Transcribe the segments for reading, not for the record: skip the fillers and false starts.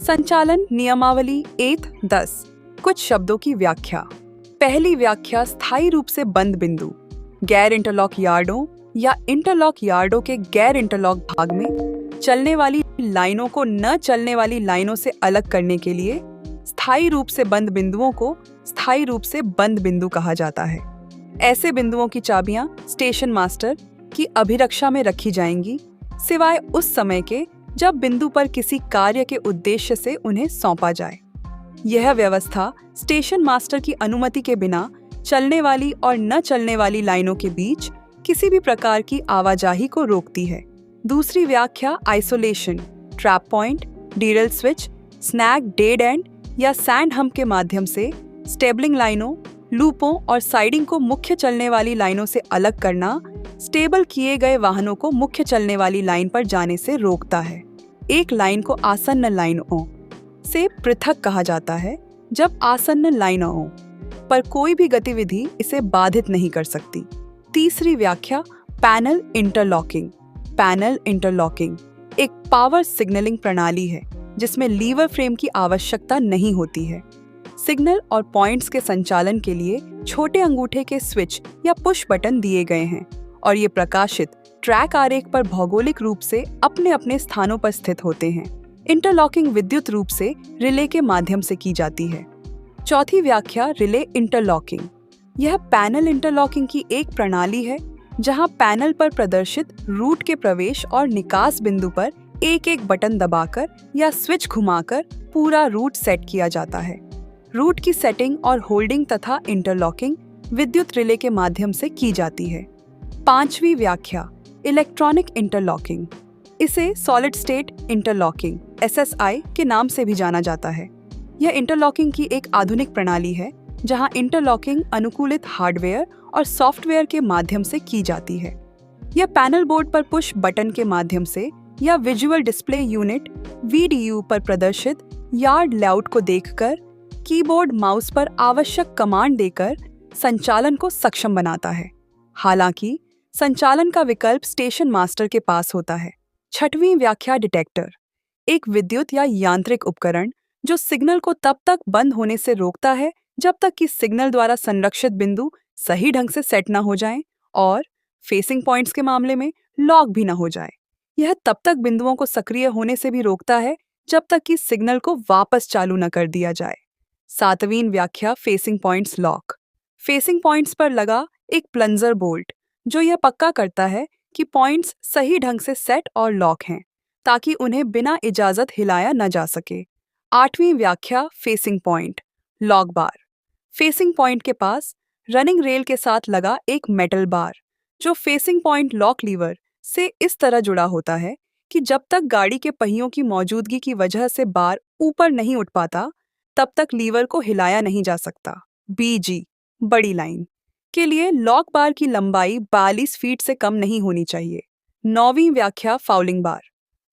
संचालन नियमावली 10 कुछ शब्दों की व्याख्या। पहली व्याख्या स्थायी रूप से बंद बिंदु, गैर इंटरलॉक यार्डों या इंटरलॉक यार्डों के गैर इंटरलॉक भाग में चलने वाली लाइनों को न चलने वाली लाइनों से अलग करने के लिए स्थायी रूप से बंद बिंदुओं को स्थायी रूप से बंद बिंदु कहा जाता है। ऐसे बिंदुओं की चाबियां स्टेशन मास्टर की अभिरक्षा में रखी जाएंगी, सिवाय उस समय के जब बिंदु पर किसी कार्य के उद्देश्य से उन्हें सौंपा जाए। यह व्यवस्था स्टेशन मास्टर की अनुमति के बिना चलने वाली और न चलने वाली लाइनों के बीच किसी भी प्रकार की आवाजाही को रोकती है। दूसरी व्याख्या isolation, trap point, derail switch, snag dead and या सैंड हम्प के माध्यम से स्टेबलिंग लाइनों, लूपों और साइडिंग को मुख्य चलने वाली लाइनों से अलग करना स्टेबल किए गए वाहनों को मुख्य चलने वाली लाइन पर जाने से रोकता है। एक लाइन को आसन्न लाइनों से पृथक कहा जाता है जब आसन्न लाइनों पर कोई भी गतिविधि इसे बाधित नहीं कर सकती। तीसरी व्याख्या पैनल इंटरलॉकिंग। पैनल इंटरलॉकिंग एक पावर सिग्नलिंग प्रणाली है जिसमें लीवर फ्रेम की आवश्यकता नहीं होती है। सिग्नल और पॉइंट्स के संचालन के लिए छोटे अंगूठे के स्विच या पुश बटन दिए गए हैं और ये प्रकाशित ट्रैक आरेख पर भौगोलिक रूप से अपने अपने स्थानों पर स्थित होते हैं। इंटरलॉकिंग विद्युत रूप से रिले के माध्यम से की जाती है। चौथी व्याख्या रिले इंटरलॉकिंग। यह पैनल इंटरलॉकिंग की एक प्रणाली है जहां पैनल पर प्रदर्शित रूट के प्रवेश और निकास बिंदु पर एक एक बटन दबाकर या स्विच घुमाकर पूरा रूट सेट किया जाता है। रूट की सेटिंग और होल्डिंग तथा इंटरलॉकिंग विद्युत रिले के माध्यम से की जाती है। पांचवी व्याख्या इलेक्ट्रॉनिक इंटरलॉकिंग। इसे सॉलिड स्टेट इंटरलॉकिंग (SSI) के नाम से भी जाना जाता है। यह इंटरलॉकिंग की एक आधुनिक प्रणाली है जहां इंटरलॉकिंग अनुकूलित हार्डवेयर और सॉफ्टवेयर के माध्यम से की जाती है। यह पैनल बोर्ड पर पुश बटन के माध्यम से या विजुअल डिस्प्ले यूनिट (VDU) पर प्रदर्शित यार्ड लेआउट को देखकर कीबोर्ड माउस पर आवश्यक कमांड देकर संचालन को सक्षम बनाता है। हालांकि संचालन का विकल्प स्टेशन मास्टर के पास होता है। छठवीं व्याख्या डिटेक्टर एक विद्युत या यांत्रिक उपकरण जो सिग्नल को तब तक बंद होने से रोकता है जब तक कि सिग्नल द्वारा संरक्षित बिंदु सही ढंग से सेट न हो जाएं और फेसिंग पॉइंट्स के मामले में लॉक भी न हो जाए। यह तब तक बिंदुओं को सक्रिय होने से भी रोकता है जब तक कि सिग्नल को वापस चालू न कर दिया जाए। सातवीं व्याख्या facing points lock. Facing points पर लगा एक प्लंजर बोल्ट जो यह पक्का करता है कि पॉइंट्स सही ढंग से सेट और लॉक हैं ताकि उन्हें बिना इजाजत हिलाया न जा सके। आठवीं व्याख्या फेसिंग पॉइंट लॉक बार। फेसिंग पॉइंट के पास रनिंग रेल के साथ लगा एक मेटल बार जो फेसिंग पॉइंट लॉक लीवर से इस तरह जुड़ा होता है कि जब तक गाड़ी के पहियों की मौजूदगी की वजह से बार ऊपर नहीं उठ पाता तब तक लीवर को हिलाया नहीं जा सकता। BG बड़ी लाइन के लिए लॉक बार की लंबाई 42 फीट से कम नहीं होनी चाहिए। नौवीं व्याख्या फाउलिंग बार।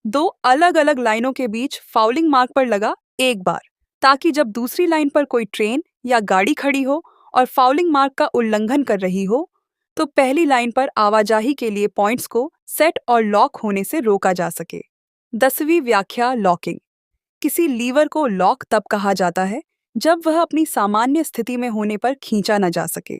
दो अलग अलग लाइनों के बीच फाउलिंग मार्क पर लगा एक बार ताकि जब दूसरी लाइन पर कोई ट्रेन या गाड़ी खड़ी हो और फाउलिंग मार्क का उल्लंघन कर रही हो तो पहली लाइन पर आवाजाही के लिए पॉइंट्स को सेट और लॉक होने से रोका जा सके। 10वीं व्याख्या लॉकिंग। किसी लीवर को लॉक तब कहा जाता है जब वह अपनी सामान्य स्थिति में होने पर खींचा न जा सके।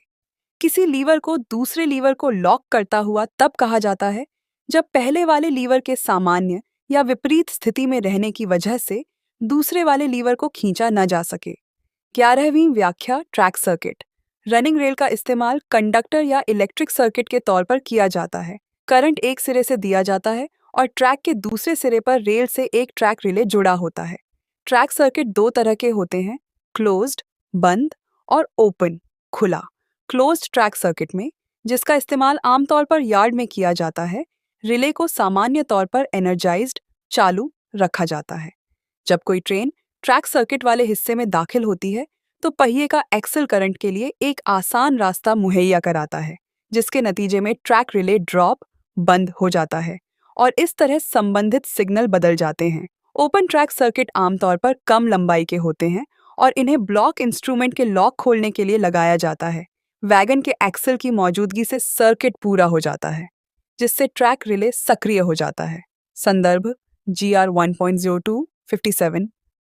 किसी लीवर को दूसरे लीवर को लॉक करता हुआ तब कहा जाता है जब पहले वाले लीवर के सामान्य या विपरीत स्थिति में रहने की वजह से दूसरे वाले लीवर को खींचा न जा सके। 11वीं व्याख्या ट्रैक सर्किट। रनिंग रेल का इस्तेमाल कंडक्टर या इलेक्ट्रिक सर्किट के तौर पर किया जाता है। करंट एक सिरे से दिया जाता है और ट्रैक के दूसरे सिरे पर रेल से एक ट्रैक रिले जुड़ा होता है। ट्रैक सर्किट दो तरह के होते हैं, क्लोज्ड बंद और ओपन खुला। क्लोज्ड ट्रैक सर्किट में, जिसका इस्तेमाल आमतौर पर यार्ड में किया जाता है, रिले को सामान्य तौर पर एनर्जाइज्ड चालू रखा जाता है। जब कोई ट्रेन ट्रैक सर्किट वाले हिस्से में दाखिल होती है तो पहिए का एक्सल करंट के लिए एक आसान रास्ता मुहैया कराता है जिसके नतीजे में ट्रैक रिले ड्रॉप बंद हो जाता है और इस तरह संबंधित सिग्नल बदल जाते हैं। ओपन ट्रैक सर्किट आमतौर पर कम लंबाई के होते हैं और इन्हें ब्लॉक इंस्ट्रूमेंट के लॉक खोलने के लिए लगाया जाता है। वैगन के एक्सल की मौजूदगी से सर्किट पूरा हो जाता है जिससे ट्रैक रिले सक्रिय हो जाता है। संदर्भ GR 1.02 57